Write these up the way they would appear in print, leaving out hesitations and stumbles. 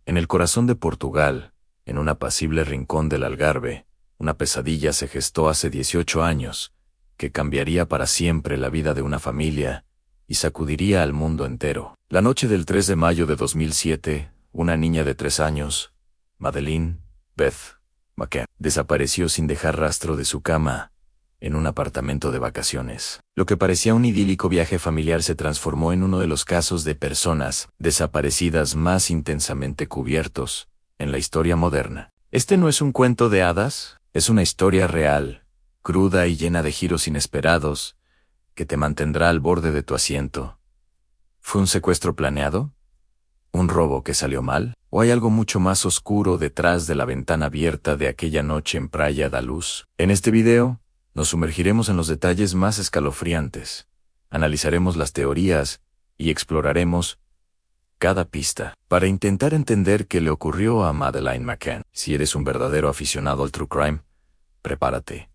En el corazón de Portugal, en un apacible rincón del Algarve, una pesadilla se gestó hace 18 años, que cambiaría para siempre la vida de una familia y sacudiría al mundo entero. La noche del 3 de mayo de 2007, una niña de 3 años, Madeleine Beth McCann, desapareció sin dejar rastro de su cama en un apartamento de vacaciones. Lo que parecía un idílico viaje familiar se transformó en uno de los casos de personas desaparecidas más intensamente cubiertos en la historia moderna. Este no es un cuento de hadas, es una historia real, cruda y llena de giros inesperados, que te mantendrá al borde de tu asiento. ¿Fue un secuestro planeado? ¿Un robo que salió mal? ¿O hay algo mucho más oscuro detrás de la ventana abierta de aquella noche en Praia da Luz? En este video, nos sumergiremos en los detalles más escalofriantes, analizaremos las teorías y exploraremos cada pista para intentar entender qué le ocurrió a Madeleine McCann. Si eres un verdadero aficionado al true crime, prepárate,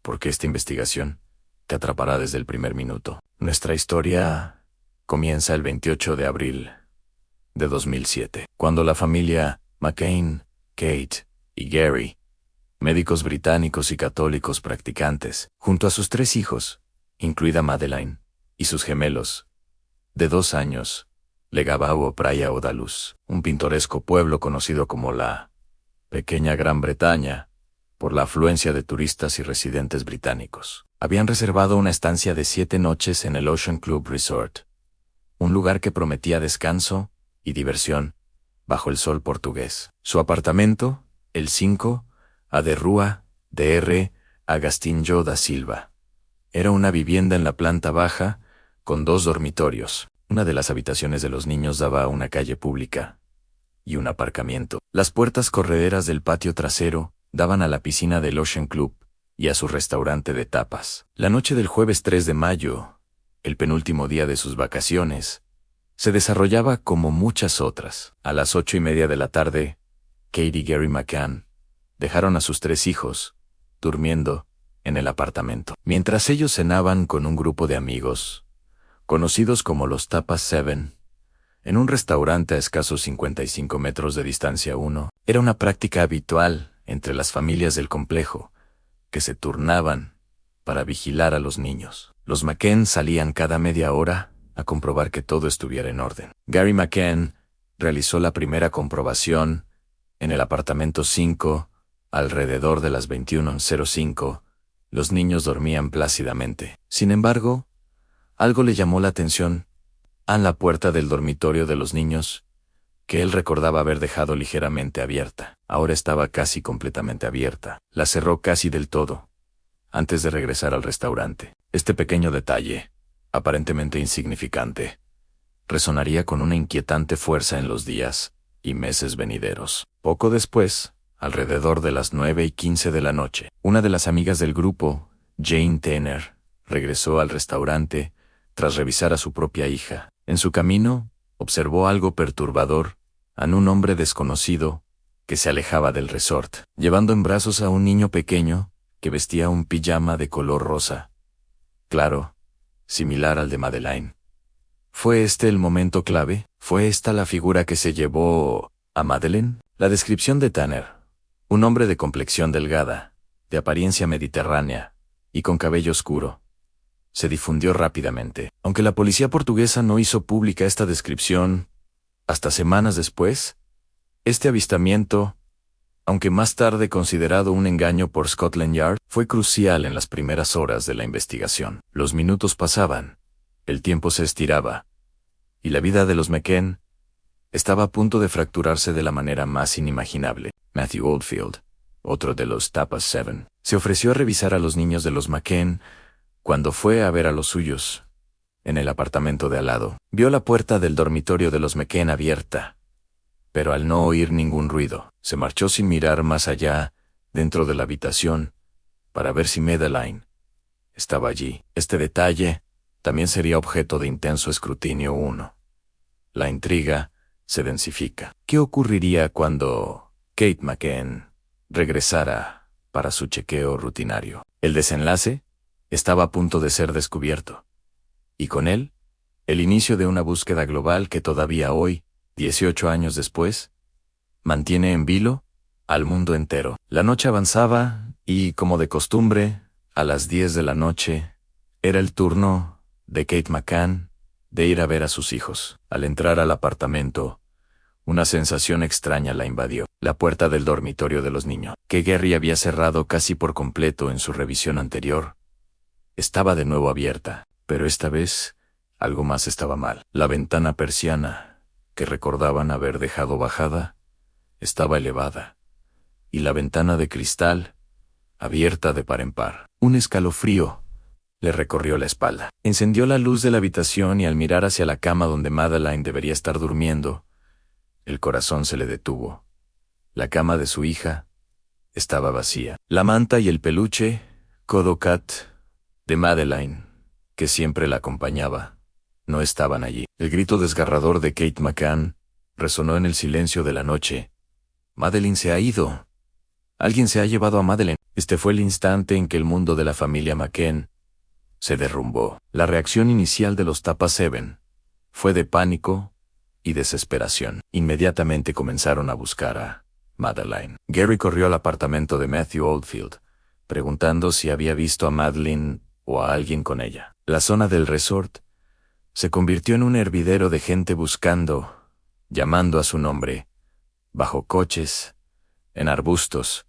porque esta investigación te atrapará desde el primer minuto. Nuestra historia comienza el 28 de abril de 2007, cuando la familia McCann, Kate y Gary, médicos británicos y católicos practicantes, junto a sus 3 hijos, incluida Madeleine, y sus gemelos, de 2 años, Legabao Praia da Luz, un pintoresco pueblo conocido como la Pequeña Gran Bretaña, por la afluencia de turistas y residentes británicos. Habían reservado una estancia de 7 noches en el Ocean Club Resort, un lugar que prometía descanso y diversión bajo el sol portugués. Su apartamento, el 5, a de Rua, Dr. Agostinho da Silva, era una vivienda en la planta baja con 2 dormitorios. Una de las habitaciones de los niños daba a una calle pública y un aparcamiento. Las puertas correderas del patio trasero daban a la piscina del Ocean Club y a su restaurante de tapas. La noche del jueves 3 de mayo, el penúltimo día de sus vacaciones, se desarrollaba como muchas otras. A las 8:30 de la tarde, Kate y Gary McCann dejaron a sus 3 hijos durmiendo en el apartamento, mientras ellos cenaban con un grupo de amigos, conocidos como los Tapas 7, en un restaurante a escasos 55 metros de distancia uno. Era una práctica habitual entre las familias del complejo, que se turnaban para vigilar a los niños. Los McCann salían cada media hora a comprobar que todo estuviera en orden. Gary McCann realizó la primera comprobación en el apartamento 5, alrededor de las 21:05. Los niños dormían plácidamente. Sin embargo, algo le llamó la atención a la puerta del dormitorio de los niños, que él recordaba haber dejado ligeramente abierta. Ahora estaba casi completamente abierta. La cerró casi del todo, antes de regresar al restaurante. Este pequeño detalle, aparentemente insignificante, resonaría con una inquietante fuerza en los días y meses venideros. Poco después, alrededor de las 9:15 de la noche, una de las amigas del grupo, Jane Tanner, regresó al restaurante tras revisar a su propia hija. En su camino, observó algo perturbador en un hombre desconocido que se alejaba del resort, llevando en brazos a un niño pequeño que vestía un pijama de color rosa claro, similar al de Madeleine. ¿Fue este el momento clave? ¿Fue esta la figura que se llevó a Madeleine? La descripción de Tanner, un hombre de complexión delgada, de apariencia mediterránea y con cabello oscuro, se difundió rápidamente. Aunque la policía portuguesa no hizo pública esta descripción hasta semanas después, este avistamiento, aunque más tarde considerado un engaño por Scotland Yard, fue crucial en las primeras horas de la investigación. Los minutos pasaban, el tiempo se estiraba, y la vida de los McCann estaba a punto de fracturarse de la manera más inimaginable. Matthew Oldfield, otro de los Tapas 7, se ofreció a revisar a los niños de los McCann cuando fue a ver a los suyos en el apartamento de al lado. Vio la puerta del dormitorio de los McCann abierta, pero al no oír ningún ruido, se marchó sin mirar más allá, dentro de la habitación, para ver si Madeleine estaba allí. Este detalle también sería objeto de intenso escrutinio 1. La intriga se densifica. ¿Qué ocurriría cuando Kate McCann regresara para su chequeo rutinario? El desenlace estaba a punto de ser descubierto, y con él, el inicio de una búsqueda global que todavía hoy, 18 años después, mantiene en vilo al mundo entero. La noche avanzaba y, como de costumbre, a las 10 de la noche, era el turno de Kate McCann de ir a ver a sus hijos. Al entrar al apartamento, una sensación extraña la invadió. La puerta del dormitorio de los niños, que Gary había cerrado casi por completo en su revisión anterior, estaba de nuevo abierta, pero esta vez algo más estaba mal. La ventana persiana, que recordaban haber dejado bajada, estaba elevada, y la ventana de cristal, abierta de par en par. Un escalofrío le recorrió la espalda. Encendió la luz de la habitación y al mirar hacia la cama donde Madeline debería estar durmiendo, el corazón se le detuvo. La cama de su hija estaba vacía. La manta y el peluche, Codo Cat, de Madeline, que siempre la acompañaba, no estaban allí. El grito desgarrador de Kate McCann resonó en el silencio de la noche. Madeline se ha ido. Alguien se ha llevado a Madeline. Este fue el instante en que el mundo de la familia McCann se derrumbó. La reacción inicial de los Tapa Seven fue de pánico y desesperación. Inmediatamente comenzaron a buscar a Madeline. Gary corrió al apartamento de Matthew Oldfield, preguntando si había visto a Madeline o a alguien con ella. La zona del resort se convirtió en un hervidero de gente buscando, llamando a su nombre, bajo coches, en arbustos,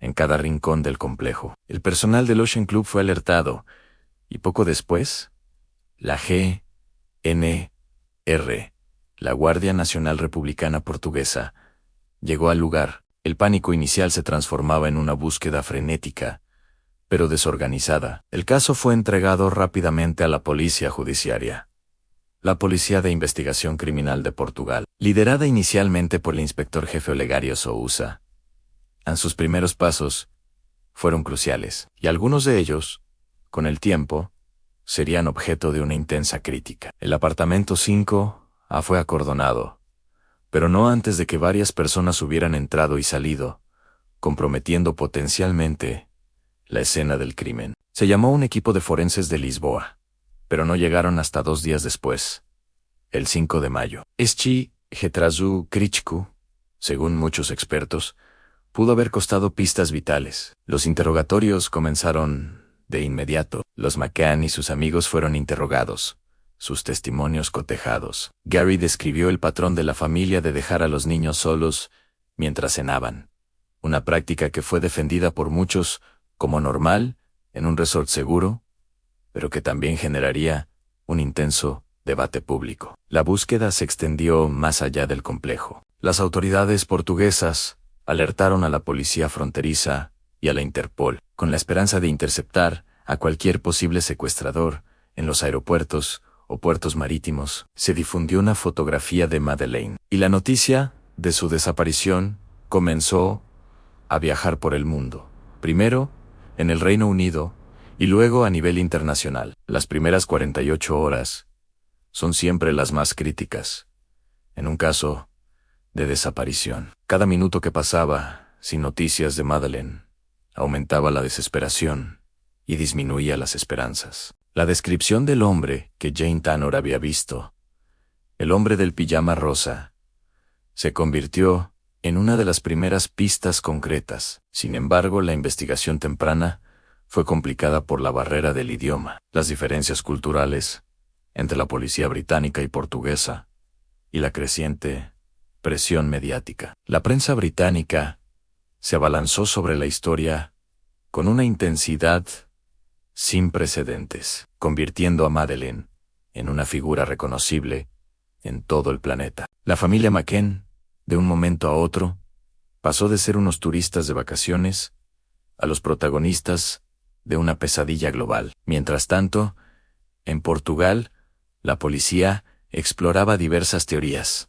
en cada rincón del complejo. El personal del Ocean Club fue alertado, y poco después, la GNR, la Guardia Nacional Republicana Portuguesa, llegó al lugar. El pánico inicial se transformaba en una búsqueda frenética, pero desorganizada. El caso fue entregado rápidamente a la policía judiciaria. La Policía de Investigación Criminal de Portugal, liderada inicialmente por el inspector jefe Olegario Sousa. En sus primeros pasos fueron cruciales, y algunos de ellos, con el tiempo, serían objeto de una intensa crítica. El apartamento 5A fue acordonado, pero no antes de que varias personas hubieran entrado y salido, comprometiendo potencialmente la escena del crimen. Se llamó un equipo de forenses de Lisboa, pero no llegaron hasta 2 días después, el 5 de mayo. Este retraso crítico, según muchos expertos, pudo haber costado pistas vitales. Los interrogatorios comenzaron de inmediato. Los McCann y sus amigos fueron interrogados, sus testimonios cotejados. Gary describió el patrón de la familia de dejar a los niños solos mientras cenaban, una práctica que fue defendida por muchos como normal en un resort seguro, pero que también generaría un intenso debate público. La búsqueda se extendió más allá del complejo. Las autoridades portuguesas alertaron a la policía fronteriza y a la Interpol, con la esperanza de interceptar a cualquier posible secuestrador en los aeropuertos o puertos marítimos. Se difundió una fotografía de Madeleine, y la noticia de su desaparición comenzó a viajar por el mundo. Primero, en el Reino Unido, y luego a nivel internacional. Las primeras 48 horas son siempre las más críticas en un caso de desaparición. Cada minuto que pasaba sin noticias de Madeleine aumentaba la desesperación y disminuía las esperanzas. La descripción del hombre que Jane Tanner había visto, el hombre del pijama rosa, se convirtió en una de las primeras pistas concretas. Sin embargo, la investigación temprana fue complicada por la barrera del idioma, las diferencias culturales entre la policía británica y portuguesa, y la creciente presión mediática. La prensa británica se abalanzó sobre la historia con una intensidad sin precedentes, convirtiendo a Madeleine en una figura reconocible en todo el planeta. La familia McCann, de un momento a otro, pasó de ser unos turistas de vacaciones a los protagonistas de una pesadilla global. Mientras tanto, en Portugal, la policía exploraba diversas teorías.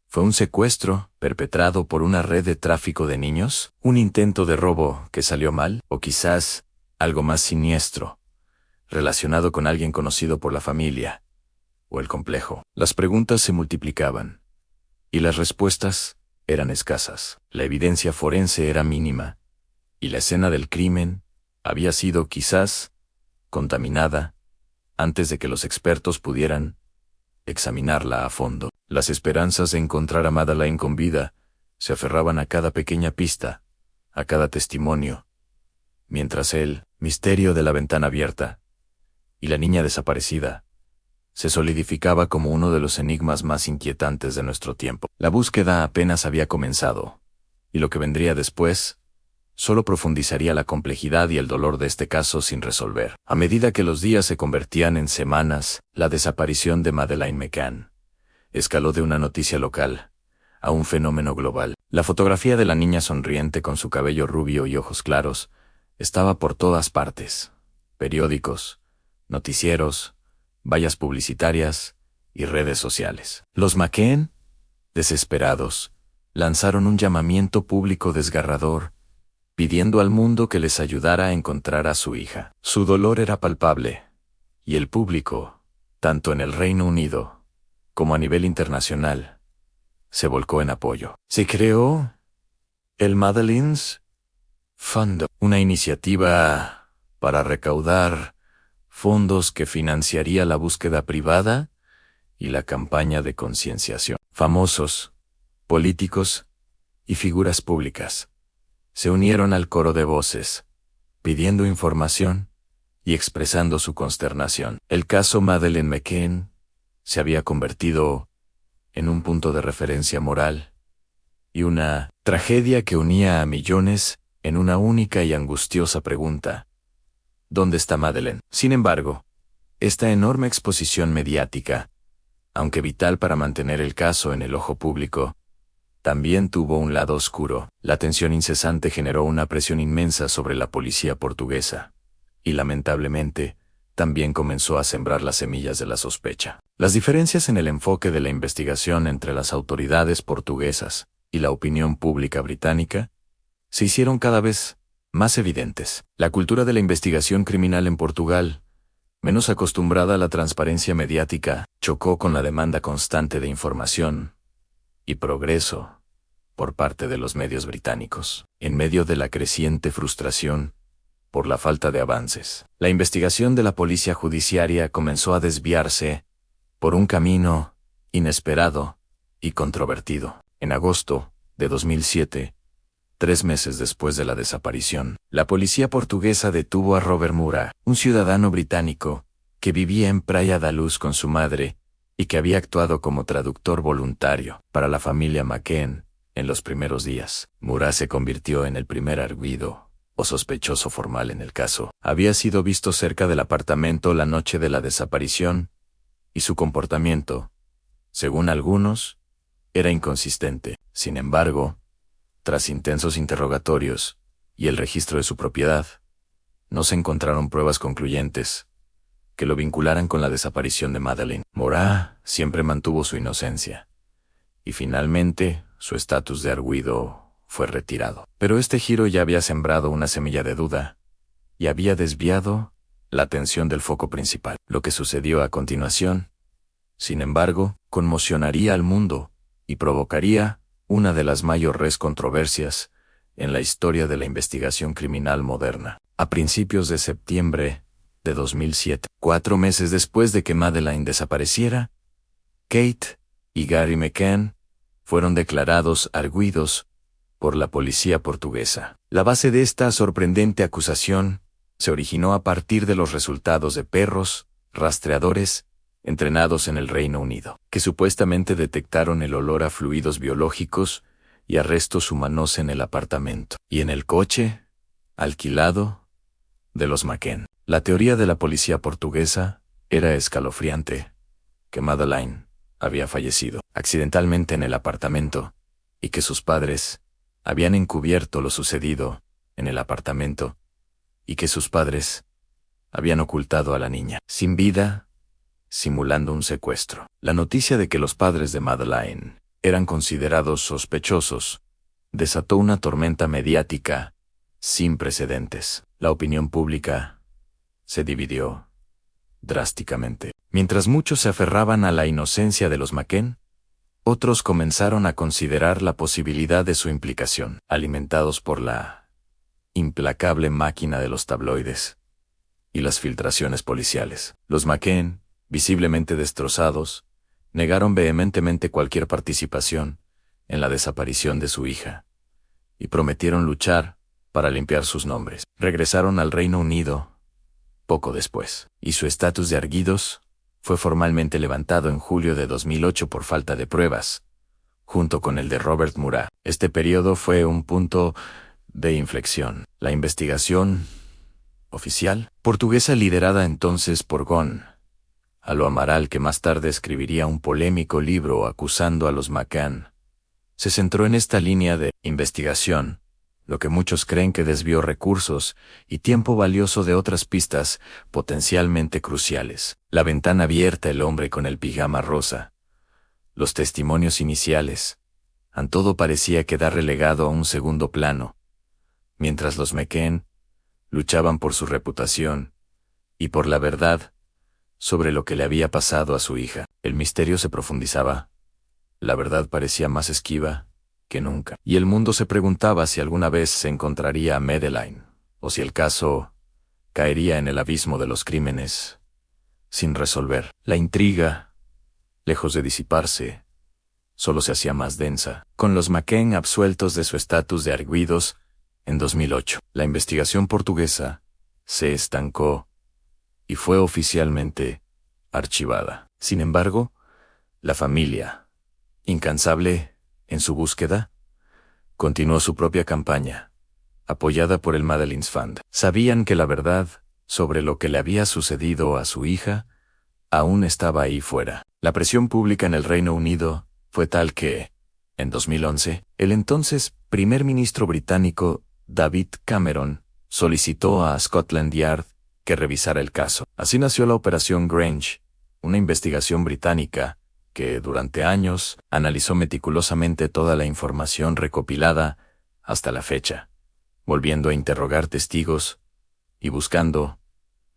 ¿Fue un secuestro perpetrado por una red de tráfico de niños? ¿Un intento de robo que salió mal? ¿O quizás algo más siniestro, relacionado con alguien conocido por la familia o el complejo? Las preguntas se multiplicaban, y las respuestas eran escasas. La evidencia forense era mínima, y la escena del crimen había sido quizás contaminada antes de que los expertos pudieran examinarla a fondo. Las esperanzas de encontrar a Madeleine con vida se aferraban a cada pequeña pista, a cada testimonio, mientras el misterio de la ventana abierta y la niña desaparecida se solidificaba como uno de los enigmas más inquietantes de nuestro tiempo. La búsqueda apenas había comenzado, y lo que vendría después solo profundizaría la complejidad y el dolor de este caso sin resolver. A medida que los días se convertían en semanas, la desaparición de Madeleine McCann escaló de una noticia local a un fenómeno global. La fotografía de la niña sonriente con su cabello rubio y ojos claros estaba por todas partes: periódicos, noticieros, vallas publicitarias y redes sociales. Los McCann, desesperados, lanzaron un llamamiento público desgarrador, pidiendo al mundo que les ayudara a encontrar a su hija. Su dolor era palpable, y el público, tanto en el Reino Unido como a nivel internacional, se volcó en apoyo. Se creó el Madeleine's Fund, una iniciativa para recaudar fondos que financiaría la búsqueda privada y la campaña de concienciación. Famosos, políticos y figuras públicas se unieron al coro de voces, pidiendo información y expresando su consternación. El caso Madeleine McCann se había convertido en un punto de referencia moral y una tragedia que unía a millones en una única y angustiosa pregunta: ¿dónde está Madeleine? Sin embargo, esta enorme exposición mediática, aunque vital para mantener el caso en el ojo público, también tuvo un lado oscuro. La tensión incesante generó una presión inmensa sobre la policía portuguesa, y lamentablemente, también comenzó a sembrar las semillas de la sospecha. Las diferencias en el enfoque de la investigación entre las autoridades portuguesas y la opinión pública británica se hicieron cada vez más evidentes. La cultura de la investigación criminal en Portugal, menos acostumbrada a la transparencia mediática, chocó con la demanda constante de información y progreso por parte de los medios británicos. En medio de la creciente frustración por la falta de avances, la investigación de la policía judiciaria comenzó a desviarse por un camino inesperado y controvertido. En agosto de 2007, 3 meses después de la desaparición, la policía portuguesa detuvo a Robert Mura, un ciudadano británico que vivía en Praia da Luz con su madre y que había actuado como traductor voluntario para la familia McCann en los primeros días. Mura se convirtió en el primer arguido o sospechoso formal en el caso. Había sido visto cerca del apartamento la noche de la desaparición, y su comportamiento, según algunos, era inconsistente. Sin embargo, tras intensos interrogatorios y el registro de su propiedad, no se encontraron pruebas concluyentes que lo vincularan con la desaparición de Madeleine. Mura siempre mantuvo su inocencia, y finalmente su estatus de arguido fue retirado. Pero este giro ya había sembrado una semilla de duda y había desviado la atención del foco principal. Lo que sucedió a continuación, sin embargo, conmocionaría al mundo y provocaría una de las mayores controversias en la historia de la investigación criminal moderna. A principios de septiembre de 2007, 4 meses después de que Madeleine desapareciera, Kate y Gary McCann fueron declarados arguidos por la policía portuguesa. La base de esta sorprendente acusación se originó a partir de los resultados de perros rastreadores entrenados en el Reino Unido, que supuestamente detectaron el olor a fluidos biológicos y a restos humanos en el apartamento y en el coche alquilado de los McCann. La teoría de la policía portuguesa era escalofriante: que Madeleine había fallecido accidentalmente en el apartamento y que sus padres habían encubierto lo sucedido en el apartamento y que sus padres habían ocultado a la niña sin vida, simulando un secuestro. La noticia de que los padres de Madeleine eran considerados sospechosos desató una tormenta mediática sin precedentes. La opinión pública se dividió drásticamente. Mientras muchos se aferraban a la inocencia de los McCann, otros comenzaron a considerar la posibilidad de su implicación, alimentados por la implacable máquina de los tabloides y las filtraciones policiales. Los McCann, visiblemente destrozados, negaron vehementemente cualquier participación en la desaparición de su hija, y prometieron luchar para limpiar sus nombres. Regresaron al Reino Unido poco después, y su estatus de arguidos fue formalmente levantado en julio de 2008 por falta de pruebas, junto con el de Robert Murat. Este periodo fue un punto de inflexión. La investigación oficial portuguesa, liderada entonces por Gonçalo Amaral, que más tarde escribiría un polémico libro acusando a los McCann, se centró en esta línea de investigación, lo que muchos creen que desvió recursos y tiempo valioso de otras pistas potencialmente cruciales. La ventana abierta, el hombre con el pijama rosa, los testimonios iniciales, todo parecía quedar relegado a un segundo plano, mientras los McCann luchaban por su reputación y por la verdad sobre lo que le había pasado a su hija. El misterio se profundizaba, la verdad parecía más esquiva que nunca, y el mundo se preguntaba si alguna vez se encontraría a Madeleine, o si el caso caería en el abismo de los crímenes sin resolver. La intriga, lejos de disiparse, solo se hacía más densa. Con los McCann absueltos de su estatus de arguidos en 2008, la investigación portuguesa se estancó y fue oficialmente archivada. Sin embargo, la familia, incansable en su búsqueda, continuó su propia campaña, apoyada por el Madeleine's Fund. Sabían que la verdad sobre lo que le había sucedido a su hija aún estaba ahí fuera. La presión pública en el Reino Unido fue tal que, en 2011, el entonces primer ministro británico David Cameron solicitó a Scotland Yard que revisara el caso. Así nació la Operación Grange, una investigación británica que durante años analizó meticulosamente toda la información recopilada hasta la fecha, volviendo a interrogar testigos y buscando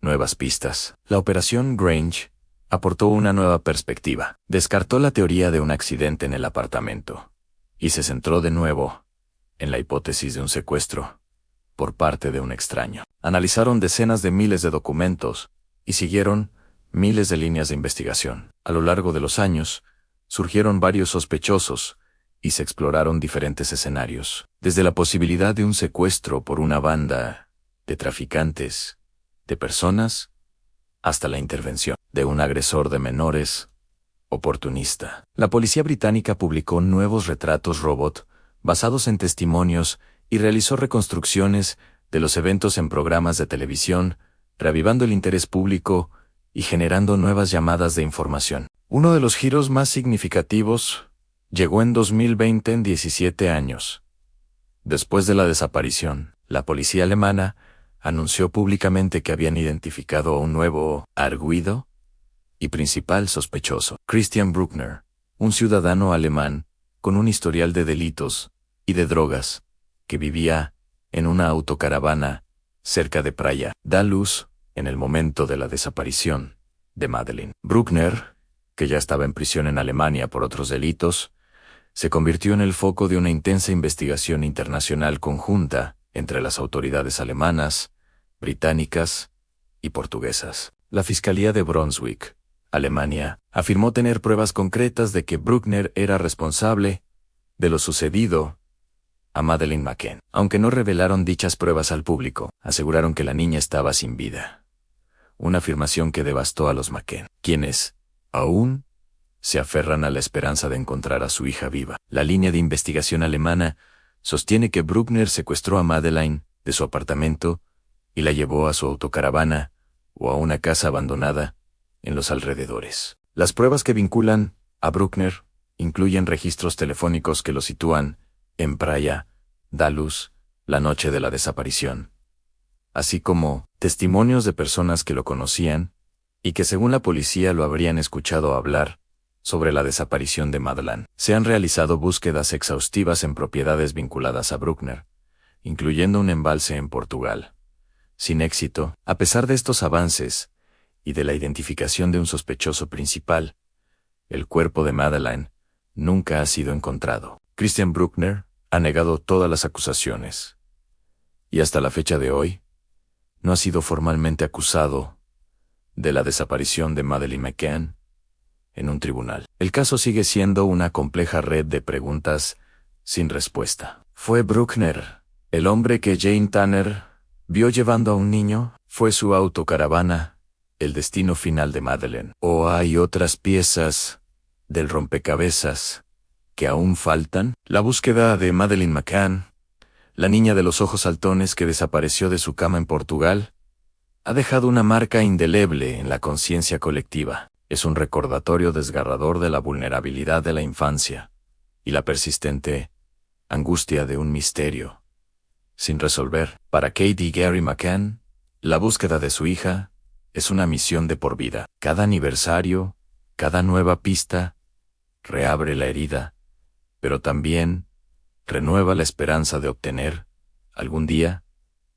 nuevas pistas. La Operación Grange aportó una nueva perspectiva. Descartó la teoría de un accidente en el apartamento y se centró de nuevo en la hipótesis de un secuestro por parte de un extraño. Analizaron decenas de miles de documentos y siguieron miles de líneas de investigación. A lo largo de los años, surgieron varios sospechosos y se exploraron diferentes escenarios, desde la posibilidad de un secuestro por una banda de traficantes de personas hasta la intervención de un agresor de menores oportunista. La policía británica publicó nuevos retratos robot basados en testimonios y realizó reconstrucciones de los eventos en programas de televisión, reavivando el interés público y generando nuevas llamadas de información. Uno de los giros más significativos llegó en 2020, en 17 años. Después de la desaparición, la policía alemana anunció públicamente que habían identificado a un nuevo arguido y principal sospechoso, Christian Bruckner, un ciudadano alemán con un historial de delitos y de drogas, que vivía en una autocaravana cerca de Praia da Luz en el momento de la desaparición de Madeleine. Bruckner, que ya estaba en prisión en Alemania por otros delitos, se convirtió en el foco de una intensa investigación internacional conjunta entre las autoridades alemanas, británicas y portuguesas. La Fiscalía de Brunswick, Alemania, afirmó tener pruebas concretas de que Bruckner era responsable de lo sucedido a Madeleine McCann. Aunque no revelaron dichas pruebas al público, aseguraron que la niña estaba sin vida. Una afirmación que devastó a los McCann, quienes aún se aferran a la esperanza de encontrar a su hija viva. La línea de investigación alemana sostiene que Bruckner secuestró a Madeleine de su apartamento y la llevó a su autocaravana o a una casa abandonada en los alrededores. Las pruebas que vinculan a Bruckner incluyen registros telefónicos que lo sitúan en Praia da Luz la noche de la desaparición, así como testimonios de personas que lo conocían y que según la policía lo habrían escuchado hablar sobre la desaparición de Madeleine. Se han realizado búsquedas exhaustivas en propiedades vinculadas a Bruckner, incluyendo un embalse en Portugal. Sin éxito, a pesar de estos avances y de la identificación de un sospechoso principal, el cuerpo de Madeleine nunca ha sido encontrado. Christian Bruckner ha negado todas las acusaciones y hasta la fecha de hoy no ha sido formalmente acusado de la desaparición de Madeleine McCann en un tribunal. El caso sigue siendo una compleja red de preguntas sin respuesta. ¿Fue Bruckner el hombre que Jane Tanner vio llevando a un niño? ¿Fue su autocaravana el destino final de Madeleine? ¿O hay otras piezas del rompecabezas que aún faltan? La búsqueda de Madeleine McCann, la niña de los ojos saltones que desapareció de su cama en Portugal, ha dejado una marca indeleble en la conciencia colectiva. Es un recordatorio desgarrador de la vulnerabilidad de la infancia y la persistente angustia de un misterio sin resolver. Para Kate y Gary McCann, la búsqueda de su hija es una misión de por vida. Cada aniversario, cada nueva pista, reabre la herida, pero también renueva la esperanza de obtener, algún día,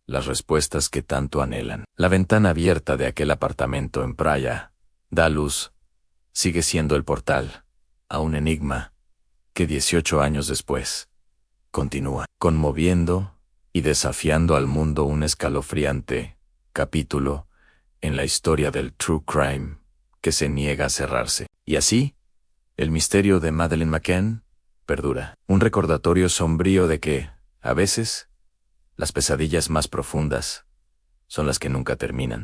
las respuestas que tanto anhelan. La ventana abierta de aquel apartamento en Praia da luz, sigue siendo el portal a un enigma que 18 años después continúa conmoviendo y desafiando al mundo, un escalofriante capítulo en la historia del true crime que se niega a cerrarse. Y así, el misterio de Madeleine McCann perdura. Un recordatorio sombrío de que, a veces, las pesadillas más profundas son las que nunca terminan.